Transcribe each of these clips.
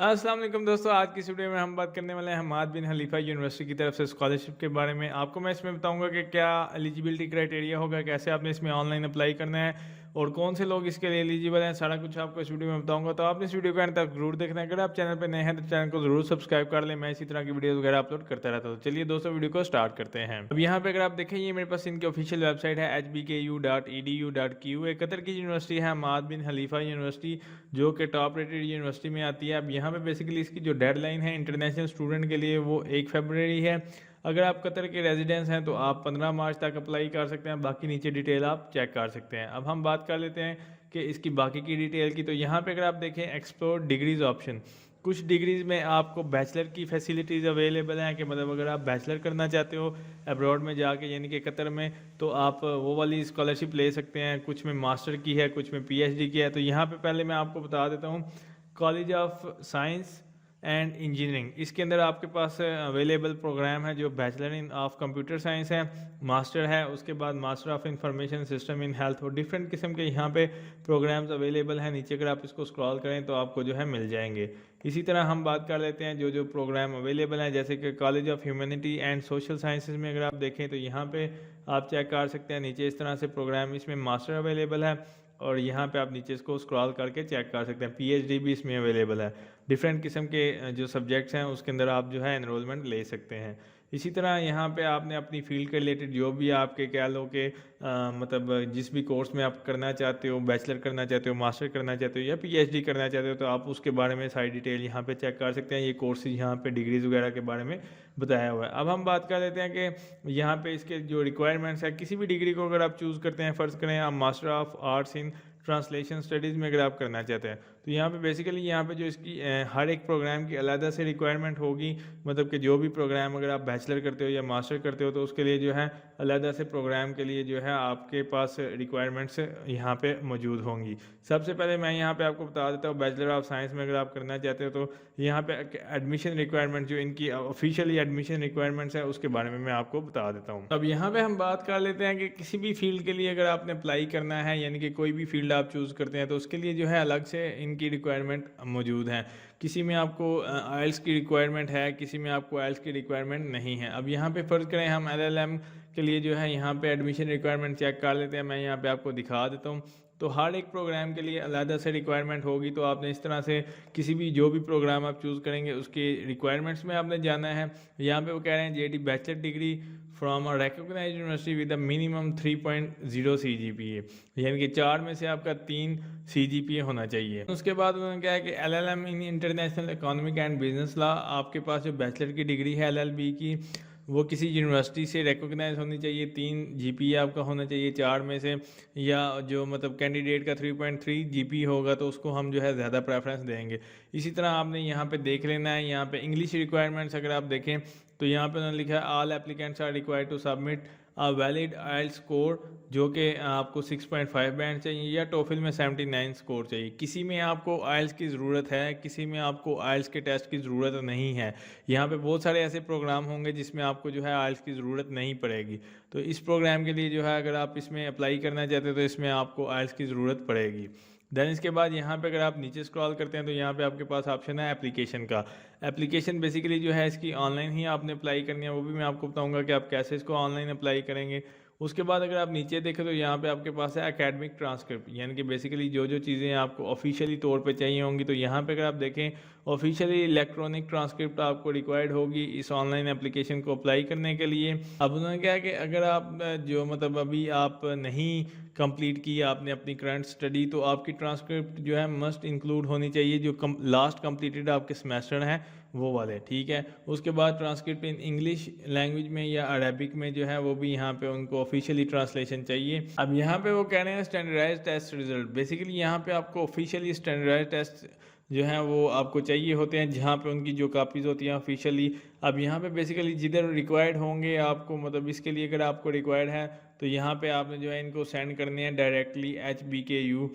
अस्सलाम वालेकुम दोस्तों, आज की इस वीडियो में हम बात करने वाले हैं हमाद बिन खलीफा यूनिवर्सिटी की तरफ से स्कॉलरशिप के बारे में। आपको मैं इसमें बताऊंगा कि क्या एलिजिबिलिटी क्राइटेरिया होगा, कैसे आपने इसमें ऑनलाइन अप्लाई करना है और कौन से लोग इसके लिए एलिजिबल हैं। सारा कुछ आपको इस वीडियो में बताऊंगा, तो आपने इस वीडियो को एंड तक जरूर देखना है। अगर आप चैनल पर नए हैं तो चैनल को जरूर सब्सक्राइब कर लें, मैं इसी तरह की वीडियो वगैरह अपलोड करता रहता हूँ। तो चलिए दोस्तों, वीडियो को स्टार्ट करते हैं। अब यहाँ पे अगर आप देखें, ये मेरे पास इनकी ऑफिशियल वेबसाइट है hbku.edu.q। एक कतर की यूनिवर्सिटी है हमाद बिन खलीफा यूनिवर्सिटी, जो कि टॉप रेटेड यूनिवर्सिटी में आती है। अब यहाँ पे बेसिकली इसकी जो डेडलाइन है इंटरनेशनल स्टूडेंट के लिए वो 1 फरवरी है। अगर आप कतर के रेजिडेंस हैं तो आप 15 मार्च तक अप्लाई कर सकते हैं। बाकी नीचे डिटेल आप चेक कर सकते हैं। अब हम बात कर लेते हैं कि इसकी बाकी की डिटेल की। तो यहाँ पे अगर आप देखें एक्सप्लोर डिग्रीज ऑप्शन, कुछ डिग्रीज में आपको बैचलर की फैसिलिटीज़ अवेलेबल हैं कि मतलब अगर आप बैचलर करना चाहते हो अब्रॉड में जाके, यानी कि कतर में, तो आप वो वाली स्कॉलरशिप ले सकते हैं। कुछ में मास्टर की है, कुछ में पीएचडी की है। तो यहाँ पे पहले मैं आपको बता देता हूँ, college of science and engineering, इसके अंदर आपके पास अवेलेबल प्रोग्राम है जो bachelor in of computer science है, मास्टर है, उसके बाद master of information system in health, और डिफरेंट किस्म के यहाँ पे प्रोग्राम्स अवेलेबल हैं। नीचे अगर आप इसको स्क्रॉल करें तो आपको जो है मिल जाएंगे। इसी तरह हम बात कर लेते हैं जो जो प्रोग्राम अवेलेबल हैं, जैसे कि college of humanity and social sciences में अगर आप देखें तो यहाँ पे आप चेक कर सकते हैं। नीचे इस तरह से प्रोग्राम, इसमें मास्टर अवेलेबल है और यहाँ पे आप नीचे इसको स्क्रॉल करके चेक कर सकते हैं। पीएचडी भी इसमें अवेलेबल है। डिफरेंट किस्म के जो सब्जेक्ट्स हैं उसके अंदर आप जो है एनरोलमेंट ले सकते हैं। इसी तरह यहाँ पे आपने अपनी फील्ड के रिलेटेड जो भी आपके कह लो कि मतलब जिस भी कोर्स में आप करना चाहते हो, बैचलर करना चाहते हो, मास्टर करना चाहते हो या पीएचडी करना चाहते हो, तो आप उसके बारे में सारी डिटेल यहाँ पे चेक कर सकते हैं। ये कोर्सेज यहाँ पे डिग्रीज वगैरह के बारे में बताया हुआ है। अब हम बात कर लेते हैं कि यहाँ पे इसके जो रिक्वायरमेंट्स है, किसी भी डिग्री को अगर आप चूज़ करते हैं, फ़र्ज़ करें आप master of arts in translation studies में अगर आप करना चाहते हैं, तो यहाँ पे बेसिकली यहाँ पे जो इसकी हर एक प्रोग्राम की अलग से रिक्वायरमेंट होगी। मतलब कि जो भी प्रोग्राम अगर आप बैचलर करते हो या मास्टर करते हो तो उसके लिए जो है अलग से प्रोग्राम के लिए जो है आपके पास रिक्वायरमेंट्स यहाँ पे मौजूद होंगी। सबसे पहले मैं यहाँ पे आपको बता देता हूँ, बैचलर ऑफ साइंस में अगर आप करना चाहते हो तो यहाँ पे एडमिशन रिक्वायरमेंट, जो इनकी ऑफिशियली एडमिशन रिक्वायरमेंट्स है उसके बारे में मैं आपको बता देता हूँ। अब यहाँ पे हम बात कर लेते हैं कि किसी भी फील्ड के लिए अगर आपने अप्लाई करना है, यानी कि कोई भी फील्ड आप चूज़ करते हैं, तो उसके लिए जो है अलग से इनकी रिक्वायरमेंट मौजूद हैं। किसी में आपको आइल्स की रिक्वायरमेंट है, किसी में आपको आइल्स की रिक्वायरमेंट नहीं है। अब यहाँ पे फ़र्ज़ करें हम एलएलएम के लिए जो है यहाँ पे एडमिशन रिक्वायरमेंट चेक कर लेते हैं। मैं यहाँ पे आपको दिखा देता हूँ। तो हर एक प्रोग्राम के लिए अलग से रिक्वायरमेंट होगी। तो आपने इस तरह से किसी भी जो भी प्रोग्राम आप चूज़ करेंगे उसके रिक्वायरमेंट्स में आपने जाना है। यहाँ पे वो कह रहे हैं JD bachelor degree from a recognized university with a minimum 3.0 CGPA, यानी कि 4 में से आपका 3 CGPA होना चाहिए। उसके बाद उन्होंने कहा है कि LLM in international economic and business law, आपके पास जो बैचलर की डिग्री है LLB की, वो किसी यूनिवर्सिटी से रिकॉग्नाइज होनी चाहिए। 3 GPA आपका होना चाहिए 4 में से, या जो मतलब कैंडिडेट का 3.3 GPA होगा तो उसको हम जो है ज़्यादा प्रेफरेंस देंगे। इसी तरह आपने यहाँ पे देख लेना है। यहाँ पे इंग्लिश रिक्वायरमेंट्स अगर आप देखें तो यहाँ पे उन्होंने लिखा है all applicants are required to submit a valid IELTS score, जो कि आपको 6.5 बैंड चाहिए, या टोफिल में 79 स्कोर चाहिए। किसी में आपको आइल्स की ज़रूरत है, किसी में आपको आइल्स के टेस्ट की ज़रूरत नहीं है। यहाँ पे बहुत सारे ऐसे प्रोग्राम होंगे जिसमें आपको जो है आइल्स की ज़रूरत नहीं पड़ेगी। तो इस प्रोग्राम के लिए जो है अगर आप इसमें अप्लाई करना चाहते हो तो इसमें आपको आइल्स की ज़रूरत पड़ेगी। देन इसके बाद यहाँ पे अगर आप नीचे स्क्रॉल करते हैं तो यहाँ पे आपके पास ऑप्शन है एप्लीकेशन का। एप्लीकेशन बेसिकली जो है इसकी ऑनलाइन ही आपने अप्लाई करनी है, वो भी मैं आपको बताऊंगा कि आप कैसे इसको ऑनलाइन अप्लाई करेंगे। उसके बाद अगर आप नीचे देखें तो यहाँ पे आपके पास है एकेडमिक ट्रांसक्रिप्ट, यानी कि बेसिकली जो जो चीज़ें आपको ऑफिशियली तौर पे चाहिए होंगी। तो यहाँ पे अगर आप देखें ऑफिशियली इलेक्ट्रॉनिक ट्रांसक्रिप्ट आपको रिक्वायर्ड होगी इस ऑनलाइन एप्लीकेशन को अप्लाई करने के लिए। अब उन्होंने क्या कि अगर आप जो मतलब अभी आप नहीं कंप्लीट की आपने अपनी करंट स्टडी, तो आपकी ट्रांसक्रिप्ट जो है मस्ट इंक्लूड होनी चाहिए, जो लास्ट कंप्लीटेड आपके सेमेस्टर हैं वो वाले, ठीक है। उसके बाद ट्रांसक्रिप्ट इन इंग्लिश लैंग्वेज में या अरेबिक में जो है वो भी यहाँ पे उनको ऑफिशियली ट्रांसलेशन चाहिए। अब यहाँ पे वो कह रहे हैं स्टैंडर्डाइज टेस्ट रिजल्ट, बेसिकली यहाँ पे आपको ऑफिशियली स्टैंडर्डाइज टेस्ट जो है वो आपको चाहिए होते हैं, जहाँ पे उनकी जो कापीज़ होती हैं ऑफिशियली। अब यहाँ पे बेसिकली जिधर रिक्वायर्ड होंगे आपको, मतलब इसके लिए अगर आपको रिक्वायर्ड है तो यहाँ पे आपने जो है इनको सेंड करने हैं डायरेक्टली HBKU।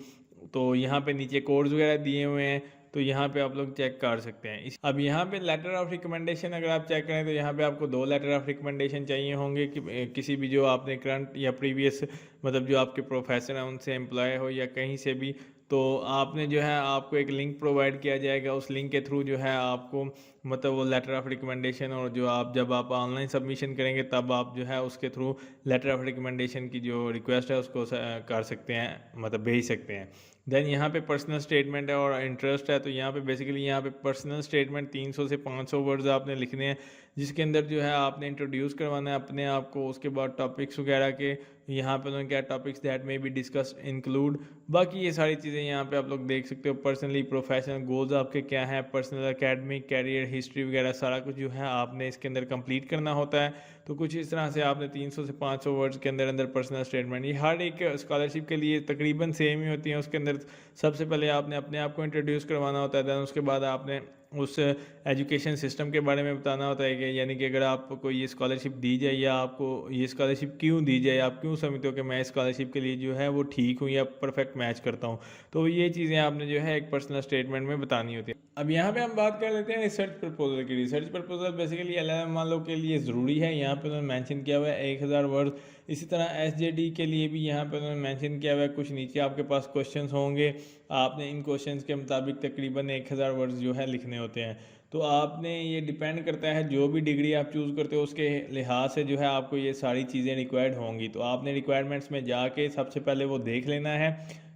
तो यहाँ पे नीचे कोड्स वगैरह दिए हुए हैं, तो यहाँ पे आप लोग चेक कर सकते हैं। अब यहाँ पे लेटर ऑफ रिकमेंडेशन अगर आप चेक करें तो यहाँ पे आपको 2 लेटर ऑफ रिकमेंडेशन चाहिए होंगे कि किसी भी जो आपने करंट या प्रीवियस मतलब जो आपके प्रोफेसर हैं उनसे एम्प्लॉय हो या कहीं से भी, तो आपने जो है आपको एक लिंक प्रोवाइड किया जाएगा, उस लिंक के थ्रू जो है आपको मतलब वो लेटर ऑफ रिकमेंडेशन, और जो आप जब आप ऑनलाइन सबमिशन करेंगे तब आप जो है उसके थ्रू लेटर ऑफ रिकमेंडेशन की जो रिक्वेस्ट है उसको कर सकते हैं, मतलब भेज सकते हैं। देन यहाँ पे पर्सनल स्टेटमेंट है और इंटरेस्ट है, तो यहाँ पे बेसिकली यहाँ पे पर्सनल स्टेटमेंट 300 से 500 वर्ड्स आपने लिखने हैं, जिसके अंदर जो है आपने इंट्रोड्यूस करवाना है अपने आप को। उसके बाद टॉपिक्स वगैरह के यहाँ पे उन्होंने क्या topics that may be discuss include, बाकी ये सारी चीज़ें यहाँ पे आप लोग देख सकते हो। पर्सनली प्रोफेशनल गोल्स आपके क्या हैं, पर्सनल एकेडमिक कैरियर हिस्ट्री वगैरह सारा कुछ जो है आपने इसके अंदर कंप्लीट करना होता है। तो कुछ इस तरह से आपने 300 से 500 वर्ड्स के अंदर अंदर पर्सनल स्टेटमेंट, ये हर एक स्कॉलरशिप के लिए तकरीबन सेम ही होती है। उसके अंदर सबसे पहले आपने अपने आप को इंट्रोड्यूस करवाना होता है, दैन उसके बाद आपने उस एजुकेशन सिस्टम के बारे में बताना होता है कि यानी कि अगर आपको ये स्कॉलरशिप दी जाए या आपको ये स्कॉलरशिप क्यों दी जाए, आप क्यों समझते हो कि मैं स्कॉलरशिप के लिए जो है वो ठीक हूँ या परफेक्ट मैच करता हूँ। तो ये चीज़ें आपने जो है एक पर्सनल स्टेटमेंट में बतानी होती है। अब यहाँ पे हम बात कर लेते हैं रिसर्च प्रपोजल की। रिसर्च प्रपोजल बेसिकली एलएलएम वालों के लिए ज़रूरी है, यहाँ पे उन्होंने मेंशन किया हुआ है 1000 वर्ड। इसी तरह एसजेडी के लिए भी यहाँ पे उन्होंने मेंशन किया हुआ है। कुछ नीचे आपके पास क्वेश्चंस होंगे, आपने इन क्वेश्चंस के मुताबिक तकरीबन 1000 वर्ड्स जो है लिखने होते हैं। तो आपने ये डिपेंड करता है जो भी डिग्री आप चूज़ करते हो उसके लिहाज से जो है आपको ये सारी चीज़ें रिक्वायर्ड होंगी। तो आपने रिक्वायरमेंट्स में जाके सबसे पहले वो देख लेना है,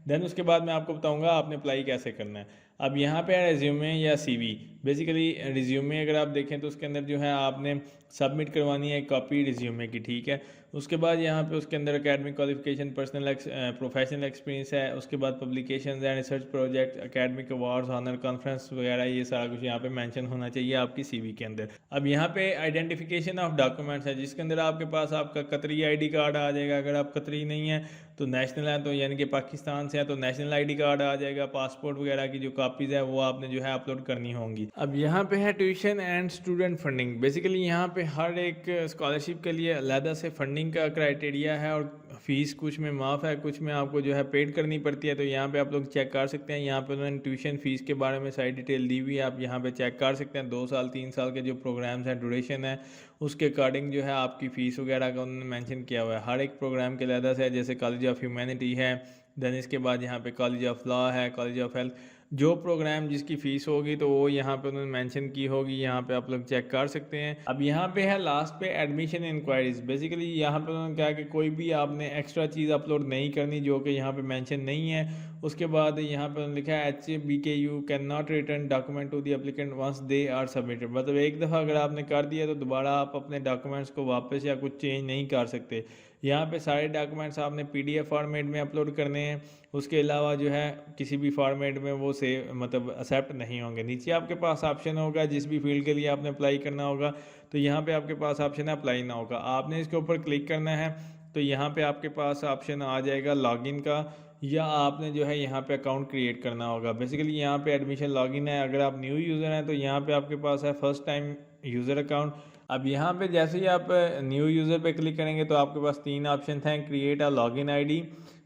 देन उसके बाद मैं आपको बताऊंगा आपने अप्लाई कैसे करना है। अब यहाँ पे रेज्यूमे या सीवी, बेसिकली रिज्यूमे अगर आप देखें तो उसके अंदर जो है आपने सबमिट करवानी है एक कॉपी रिज्यूमे की, ठीक है। उसके बाद यहाँ पे उसके अंदर academic qualification, personal professional experience है, उसके बाद publication and research project, academic awards, honour conference वगैरह, ये सारा कुछ यहाँ पे मेंशन होना चाहिए आपकी सीवी के अंदर। अब यहाँ पे आइडेंटिफिकेशन ऑफ डॉक्यूमेंट्स है, जिसके अंदर आपके पास आपका कतरी आईडी कार्ड आ जाएगा। अगर आप कतरी नहीं है तो नेशनल है, तो यानी कि पाकिस्तान से है तो नेशनल आईडी कार्ड आ जाएगा। पासपोर्ट वगैरह की जो कापीज़ है वो आपने जो है अपलोड करनी होंगी। अब यहाँ पे है tuition and student funding. Basically यहाँ पे हर एक स्कॉलरशिप के लिए अलग से फंडिंग का क्राइटेरिया है, और फीस कुछ में माफ़ है, कुछ में आपको जो है पेड करनी पड़ती है। तो यहाँ पे आप लोग चेक कर सकते हैं, यहाँ पे उन्होंने ट्यूशन फीस के बारे में सारी डिटेल दी हुई है, आप यहाँ पे चेक कर सकते हैं। 2 साल 3 साल के जो प्रोग्राम्स हैं, ड्यूरेशन है, उसके अकॉर्डिंग जो है आपकी फ़ीस वगैरह का उन्होंने मेंशन किया हुआ है। हर एक प्रोग्राम के अलग से है, जैसे कॉलेज ऑफ ह्यूमैनिटी है, देन इसके बाद यहाँ पे कॉलेज ऑफ लॉ है, कॉलेज ऑफ हेल्थ, जो प्रोग्राम जिसकी फ़ीस होगी तो वो यहाँ पे उन्होंने मेंशन की होगी, यहाँ पे आप लोग चेक कर सकते हैं। अब यहाँ पे है लास्ट पे एडमिशन इंक्वायरीज। बेसिकली यहाँ पे उन्होंने कहा कि कोई भी आपने एक्स्ट्रा चीज़ अपलोड नहीं करनी जो कि यहाँ पे मेंशन नहीं है। उसके बाद यहाँ पे उन्होंने लिखा है HBKU can not return document to the applicant once they are submitted. मतलब एक दफ़ा अगर आपने कर दिया तो दोबारा आप अपने डॉक्यूमेंट्स को वापस या कुछ चेंज नहीं कर सकते। यहाँ पे सारे डॉक्यूमेंट्स आपने PDF फॉर्मेट में अपलोड करने हैं, उसके अलावा जो है किसी भी फॉर्मेट में वो सेव मतलब एक्सेप्ट नहीं होंगे। नीचे आपके पास ऑप्शन होगा जिस भी फील्ड के लिए आपने अप्लाई करना होगा, तो यहाँ पे आपके पास ऑप्शन है अप्लाई ना होगा, आपने इसके ऊपर क्लिक करना है। तो यहाँ पे आपके पास ऑप्शन आ जाएगा लॉगिन का, या आपने जो है यहाँ पे अकाउंट क्रिएट करना होगा। बेसिकली यहाँ पे एडमिशन लॉगिन है, अगर आप न्यू यूज़र हैं तो यहाँ पे आपके पास है फर्स्ट टाइम यूज़र अकाउंट। अब यहाँ पे जैसे ही आप न्यू यूज़र पे क्लिक करेंगे तो आपके पास 3 ऑप्शन हैं, create a login ID,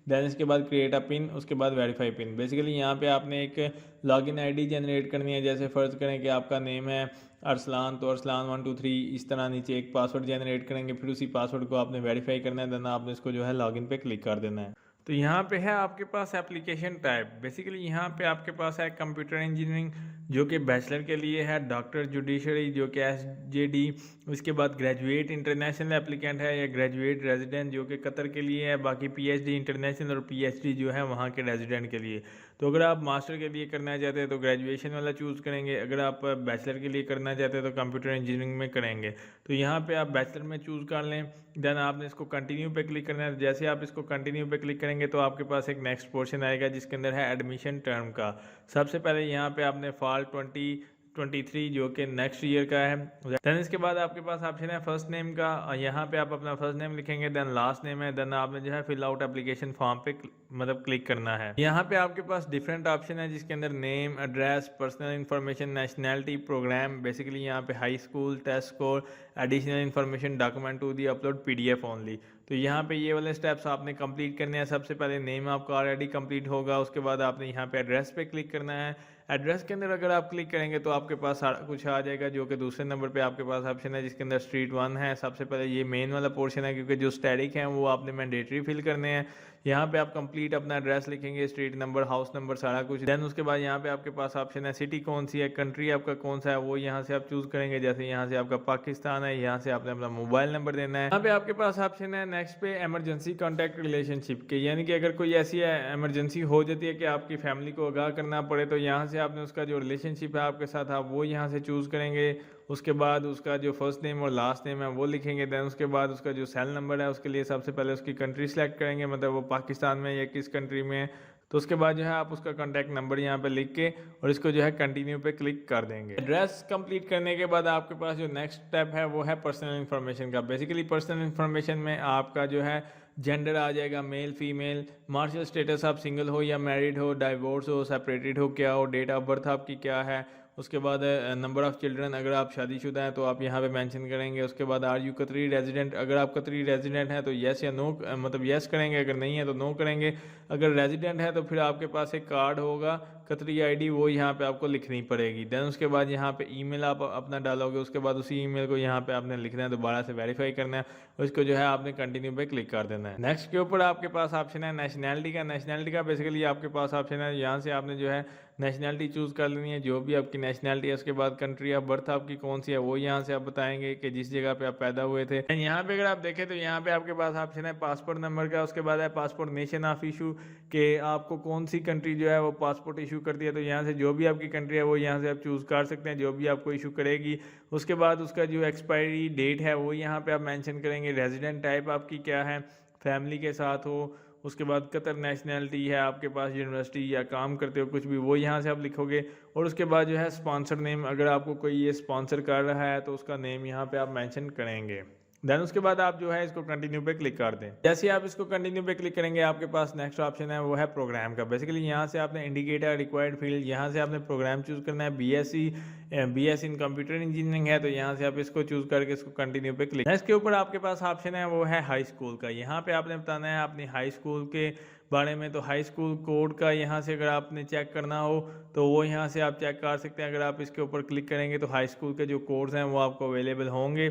then इसके बाद क्रिएट अ पिन, उसके बाद वेरीफाई पिन। बेसिकली यहाँ पे आपने एक लॉगिन आईडी जनरेट करनी है। जैसे फ़र्ज़ करें कि आपका नेम है अरसलान, तो अरसलान 1 2 3 इस तरह नीचे एक पासवर्ड जनरेट करेंगे, फिर उसी पासवर्ड को आपने वेरीफाई करना है, देन आपने इसको जो है लॉगिन पे क्लिक कर देना है। तो यहाँ पे है आपके पास एप्लीकेशन टाइप। बेसिकली यहाँ पे आपके पास है कंप्यूटर इंजीनियरिंग जो कि बैचलर के लिए है, डॉक्टर जुडिशरी जो कि SJD, उसके बाद ग्रेजुएट इंटरनेशनल एप्लीकेंट है या ग्रेजुएट रेजिडेंट जो कि कतर के लिए है, बाकी PhD इंटरनेशनल और PhD जो है वहाँ के रेजिडेंट के लिए। तो अगर आप मास्टर के लिए करना चाहते हैं तो ग्रेजुएशन वाला चूज़ करेंगे, अगर आप बैचलर के लिए करना चाहते हैं तो कंप्यूटर इंजीनियरिंग में करेंगे। तो यहाँ पे आप बैचलर में चूज़ कर लें, देन आपने इसको कंटिन्यू पे क्लिक करना है। जैसे आप इसको कंटिन्यू पे क्लिक करेंगे तो आपके पास एक नेक्स्ट पोर्शन आएगा जिसके अंदर है एडमिशन टर्म का। सबसे पहले यहाँ पे आपने फॉल 2023 जो कि नेक्स्ट ईयर का है, देन इसके बाद आपके पास ऑप्शन है फर्स्ट नेम का, यहाँ पे आप अपना फर्स्ट नेम लिखेंगे, देन लास्ट नेम है, देन आपने जो है फिल आउट एप्लीकेशन फॉर्म पे मतलब क्लिक करना है। यहाँ पे आपके पास डिफरेंट ऑप्शन है जिसके अंदर name, address, personal information, nationality, programme, basically यहाँ पे high school, test score, additional information, document to the upload PDF only. तो यहाँ पे ये वाले स्टेप्स आपने कंप्लीट करने हैं। सबसे पहले नेम आपका ऑलरेडी कंप्लीट होगा, उसके बाद आपने यहाँ पे एड्रेस पे क्लिक करना है, एड्रेस के अंदर अगर आप क्लिक करेंगे तो आपके पास सारा कुछ आ जाएगा, जो कि दूसरे नंबर पे आपके पास ऑप्शन है जिसके अंदर स्ट्रीट 1 है। सबसे पहले ये मेन वाला पोर्शन है, क्योंकि जो स्टैटिक है वो आपने मैंडेटरी फिल करने हैं। यहाँ पे आप कंप्लीट अपना एड्रेस लिखेंगे, स्ट्रीट नंबर, हाउस नंबर, सारा कुछ। देन उसके बाद यहाँ पे आपके पास ऑप्शन है सिटी कौन सी है, कंट्री आपका कौन सा है, वो यहाँ से आप चूज करेंगे। जैसे यहाँ से आपका पाकिस्तान है, यहाँ से आपने अपना मोबाइल नंबर देना है। यहाँ पे आपके पास ऑप्शन है नेक्स्ट पे इमरजेंसी कॉन्टैक्ट रिलेशनशिप के, यानी कि अगर कोई ऐसी इमरजेंसी हो जाती है कि आपकी फैमिली को आगाह करना पड़े, तो यहाँ से आपने उसका जो रिलेशनशिप है आपके साथ, आप वो यहाँ से चूज़ करेंगे। उसके बाद उसका जो फर्स्ट नेम और लास्ट नेम है वो लिखेंगे। देन उसके बाद उसका जो सेल नंबर है उसके लिए सबसे पहले उसकी कंट्री सेलेक्ट करेंगे, मतलब वो पाकिस्तान में या किस कंट्री में है। तो उसके बाद जो है आप उसका कॉन्टैक्ट नंबर यहाँ पे लिख के और इसको जो है कंटिन्यू पे क्लिक कर देंगे। एड्रेस कंप्लीट करने के बाद आपके पास जो नेक्स्ट स्टेप है वो है पर्सनल इन्फॉर्मेशन का। बेसिकली पर्सनल इन्फॉर्मेशन में आपका जो है जेंडर आ जाएगा, मेल फीमेल, मार्शल स्टेटस आप सिंगल हो या मैरिड हो, डाइवोर्स हो, सेपरेटेड हो, क्या हो, डेट ऑफ बर्थ आपकी क्या है। उसके बाद नंबर ऑफ़ चिल्ड्रन, अगर आप शादीशुदा हैं तो आप यहाँ पे मेंशन करेंगे। उसके बाद आर यू कतरी रेजिडेंट, अगर आप कतरी रेजिडेंट हैं तो येस या नो, मतलब येस करेंगे, अगर नहीं है तो नो करेंगे। अगर रेजिडेंट है तो फिर आपके पास एक कार्ड होगा कतरी आईडी, वो यहाँ पे आपको लिखनी पड़ेगी। देन उसके बाद यहाँ पे ईमेल आप अपना डालोगे। उसके बाद उसी ईमेल को यहाँ पे आपने लिखना है, दोबारा से वेरीफाई करना है, उसको जो है आपने कंटिन्यू पे क्लिक कर देना है। नेक्स्ट के ऊपर आपके पास ऑप्शन है नेशनैलिटी का। नेशनैलिटी का बेसिकली आपके पास ऑप्शन है, यहाँ से आपने जो है नेशनैलिटी चूज़ कर लेनी है, जो भी आपकी नेशनैलिटी है। उसके बाद कंट्री ऑफ बर्थ आपकी कौन सी है वो यहाँ से आप बताएंगे कि जिस जगह पे आप पैदा हुए थे। यहाँ पे अगर आप देखें तो यहाँ पे आपके पास ऑप्शन है पासपोर्ट नंबर का। उसके बाद है पासपोर्ट नेशन ऑफ इशू, के आपको कौन सी कंट्री जो है वो पासपोर्ट इशू करती है। तो यहाँ से जो भी आपकी कंट्री है वो यहाँ से आप चूज़ कर सकते हैं, जो भी आपको इशू करेगी। उसके बाद उसका जो एक्सपायरी डेट है वो यहाँ पे आप मेंशन करेंगे। रेजिडेंट टाइप आपकी क्या है, फैमिली के साथ हो। उसके बाद कतर नेशनैलिटी है आपके पास, यूनिवर्सिटी या काम करते हो कुछ भी, वो यहाँ से आप लिखोगे। और उसके बाद जो है स्पॉन्सर नेम, अगर आपको कोई ये स्पॉन्सर कर रहा है तो उसका नेम यहाँ पे आप मेंशन करेंगे। देन उसके बाद आप जो है इसको कंटिन्यू पे क्लिक कर दें। जैसे आप इसको कंटिन्यू पे क्लिक करेंगे आपके पास नेक्स्ट ऑप्शन है वो है प्रोग्राम का। बेसिकली यहाँ से आपने इंडिकेटर रिक्वायर्ड फील्ड, यहाँ से आपने प्रोग्राम चूज़ करना है। बीएससी इन कंप्यूटर इंजीनियरिंग है तो यहाँ से आप इसको चूज़ करके इसको कंटिन्यू पे क्लिक। नेक्स्ट के ऊपर आपके पास ऑप्शन है वो है हाई स्कूल का। यहाँ पे आपने बताना है अपनी हाई स्कूल के बारे में। तो हाई स्कूल कोड का यहाँ से अगर आपने चेक करना हो तो वो यहाँ से आप चेक कर सकते हैं। अगर आप इसके ऊपर क्लिक करेंगे तो हाई स्कूल के जो कोड्स हैं वो आपको अवेलेबल होंगे,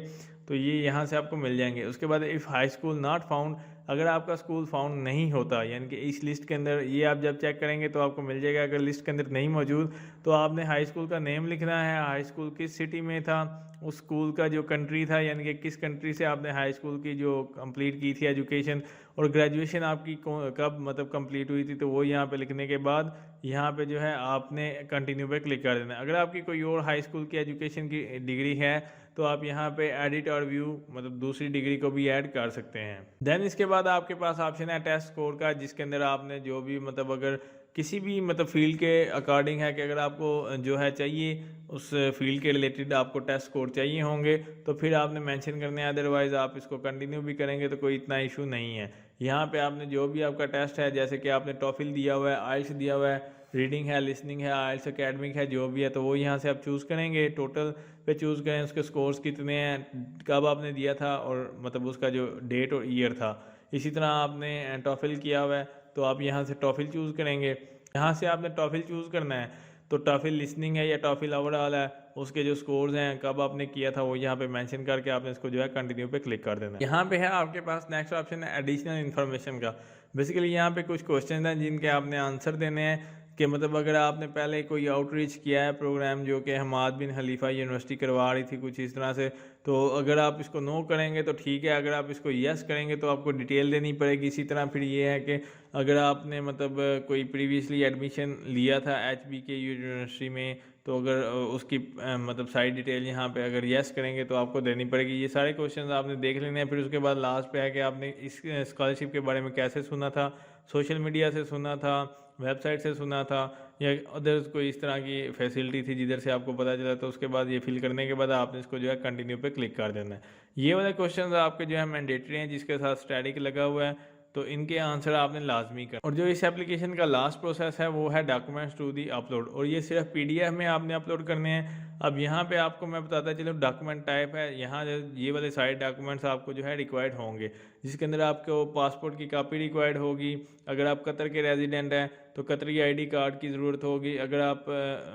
तो ये यहाँ से आपको मिल जाएंगे। उसके बाद if high school not found, अगर आपका स्कूल फाउंड नहीं होता, यानी कि इस लिस्ट के अंदर, ये आप जब चेक करेंगे तो आपको मिल जाएगा। अगर लिस्ट के अंदर नहीं मौजूद तो आपने हाई स्कूल का नेम लिखना है, हाई स्कूल किस सिटी में था, उस स्कूल का जो कंट्री था, यानी कि किस कंट्री से आपने हाई स्कूल की जो कंप्लीट की थी एजुकेशन, और ग्रेजुएशन आपकी कब मतलब कंप्लीट हुई थी, तो वो यहाँ पे लिखने के बाद यहाँ पे जो है आपने कंटिन्यू पे क्लिक कर देना है। अगर आपकी कोई और हाई स्कूल की एजुकेशन की डिग्री है तो आप यहाँ पे एडिट और व्यू, मतलब दूसरी डिग्री को भी ऐड कर सकते हैं। देन इसके बाद आपके पास ऑप्शन है टेस्ट स्कोर का, जिसके अंदर आपने जो भी मतलब अगर किसी भी मतलब फील्ड के अकॉर्डिंग है कि अगर आपको जो है चाहिए उस फील्ड के रिलेटेड आपको टेस्ट स्कोर चाहिए होंगे तो फिर आपने मेंशन करने हैं। अदरवाइज़ आप इसको कंटिन्यू भी करेंगे तो कोई इतना इशू नहीं है। यहाँ पे आपने जो भी आपका टेस्ट है, जैसे कि आपने टॉफिल दिया हुआ है, आइल्स दिया हुआ है, रीडिंग है, लिसनिंग है, आइल्स एकेडमिक है, जो भी है तो वो यहाँ से आप चूज़ करेंगे। टोटल पे चूज़ करें, उसके स्कोर्स कितने हैं, कब आपने दिया था और मतलब उसका जो डेट और ईयर था। इसी तरह आपने टॉफिल किया हुआ है तो आप यहाँ से टॉफिल चूज़ करेंगे। यहाँ से आपने टॉफिल चूज़ करना है तो टॉफिल लिसनिंग है या टॉफिल ओवरऑल है, उसके जो स्कोर्स हैं, कब आपने किया था, वो यहाँ पे मेंशन करके आपने इसको जो है कंटिन्यू पे क्लिक कर देना है। यहाँ पे है आपके पास नेक्स्ट ऑप्शन है एडिशनल इन्फॉर्मेशन का। बेसिकली यहाँ पे कुछ क्वेश्चन हैं जिनके आपने आंसर देने हैं कि मतलब अगर आपने पहले कोई आउटरीच किया है प्रोग्राम जो कि हमाद बिन खलीफा यूनिवर्सिटी करवा रही थी कुछ इस तरह से, तो अगर आप इसको नो करेंगे तो ठीक है, अगर आप इसको यस करेंगे तो आपको डिटेल देनी पड़ेगी। इसी तरह फिर ये है कि अगर आपने मतलब कोई प्रीवियसली एडमिशन लिया था HBK यूनिवर्सिटी में तो अगर उसकी मतलब सारी डिटेल यहाँ पे अगर यस करेंगे तो आपको देनी पड़ेगी। ये सारे क्वेश्चंस आपने देख लेने हैं। फिर उसके बाद लास्ट पे है कि आपने इस स्कॉलरशिप के बारे में कैसे सुना था, सोशल मीडिया से सुना था, वेबसाइट से सुना था, या अदर्स कोई इस तरह की फैसिलिटी थी जिधर से आपको पता चला। तो उसके बाद ये फिल करने के बाद आपने इसको जो है कंटिन्यू पे क्लिक कर देना है। ये वाले क्वेश्चंस आपके जो है मैंडेटरी हैं, जिसके साथ स्टैटिक लगा हुआ है, तो इनके आंसर आपने लाजमी कर। और जो इस एप्लीकेशन का लास्ट प्रोसेस है वो है डॉक्यूमेंट्स टू दी अपलोड, और ये सिर्फ PDF में आपने अपलोड करने हैं। अब यहाँ पे आपको मैं बताता चलूँ डॉक्यूमेंट टाइप है, यहाँ ये वाले सारे डॉक्यूमेंट्स आपको जो है रिक्वायर्ड होंगे, जिसके अंदर आपको पासपोर्ट की कॉपी रिक्वायर्ड होगी। अगर आप कतर के रेजिडेंट हैं तो कतरी आईडी कार्ड की ज़रूरत होगी अगर आप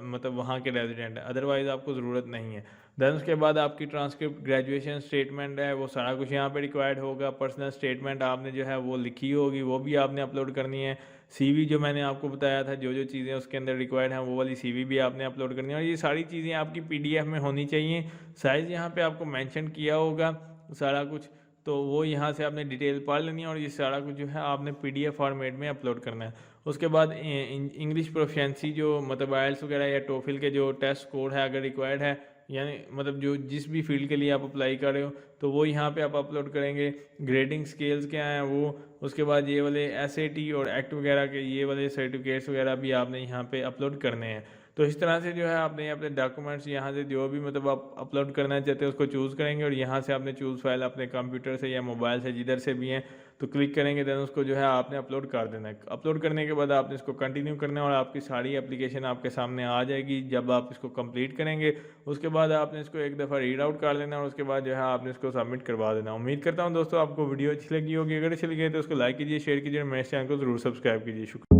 मतलब वहाँ के रेजिडेंट हैं, अदरवाइज़ आपको ज़रूरत नहीं है। देन उसके बाद आपकी ट्रांसक्रिप्ट, ग्रेजुएशन स्टेटमेंट है, वो सारा कुछ यहाँ पे रिक्वायर्ड होगा। पर्सनल स्टेटमेंट आपने जो है वो लिखी होगी, वो भी आपने अपलोड करनी है। सीवी जो मैंने आपको बताया था, जो जो चीज़ें उसके अंदर रिक्वायर्ड हैं वो वाली सीवी भी आपने अपलोड करनी है, और ये सारी चीज़ें आपकी पीडीएफ में होनी चाहिए। साइज़ यहाँ पे आपको मेंशन किया होगा सारा कुछ, तो वो यहाँ से आपने डिटेल पढ़ लेनी है, और ये सारा कुछ जो है आपने पीडीएफ फॉर्मेट में अपलोड करना है। उसके बाद इंग्लिश प्रोफिशिएंसी जो मतलब आइल्स वगैरह या टोफिल के जो टेस्ट स्कोर है अगर रिक्वायर्ड है, यानी मतलब जो जिस भी फील्ड के लिए आप अप्लाई कर रहे हो, तो वो यहाँ पे आप अपलोड करेंगे। ग्रेडिंग स्केल्स क्या हैं वो, उसके बाद ये वाले एसएटी और एक्ट वगैरह के ये वाले सर्टिफिकेट्स वगैरह भी आपने यहाँ पे अपलोड करने हैं। तो इस तरह से जो है आपने अपने डॉक्यूमेंट्स यहाँ से जो भी मतलब आप अपलोड करना चाहते हैं उसको चूज़ करेंगे, और यहाँ से आपने चूज़ फाइल अपने कंप्यूटर से या मोबाइल से जिधर से भी हैं तो क्लिक करेंगे, देन उसको जो है आपने अपलोड कर देना है। अपलोड करने के बाद आपने इसको कंटिन्यू करना है, और आपकी सारी एप्लीकेशन आपके सामने आ जाएगी जब आप इसको कंप्लीट करेंगे। उसके बाद आपने इसको एक दफ़ा रीड आउट कर लेना, और उसके बाद जो है आपने इसको सबमिट करवा देना। उम्मीद करता हूँ दोस्तों आपको वीडियो अच्छी लगी होगी। अगर अच्छी लगी है तो उसको लाइक कीजिए, शेयर कीजिए, और मेरे चैनल को ज़रूर सब्सक्राइब कीजिए। शुक्रिया।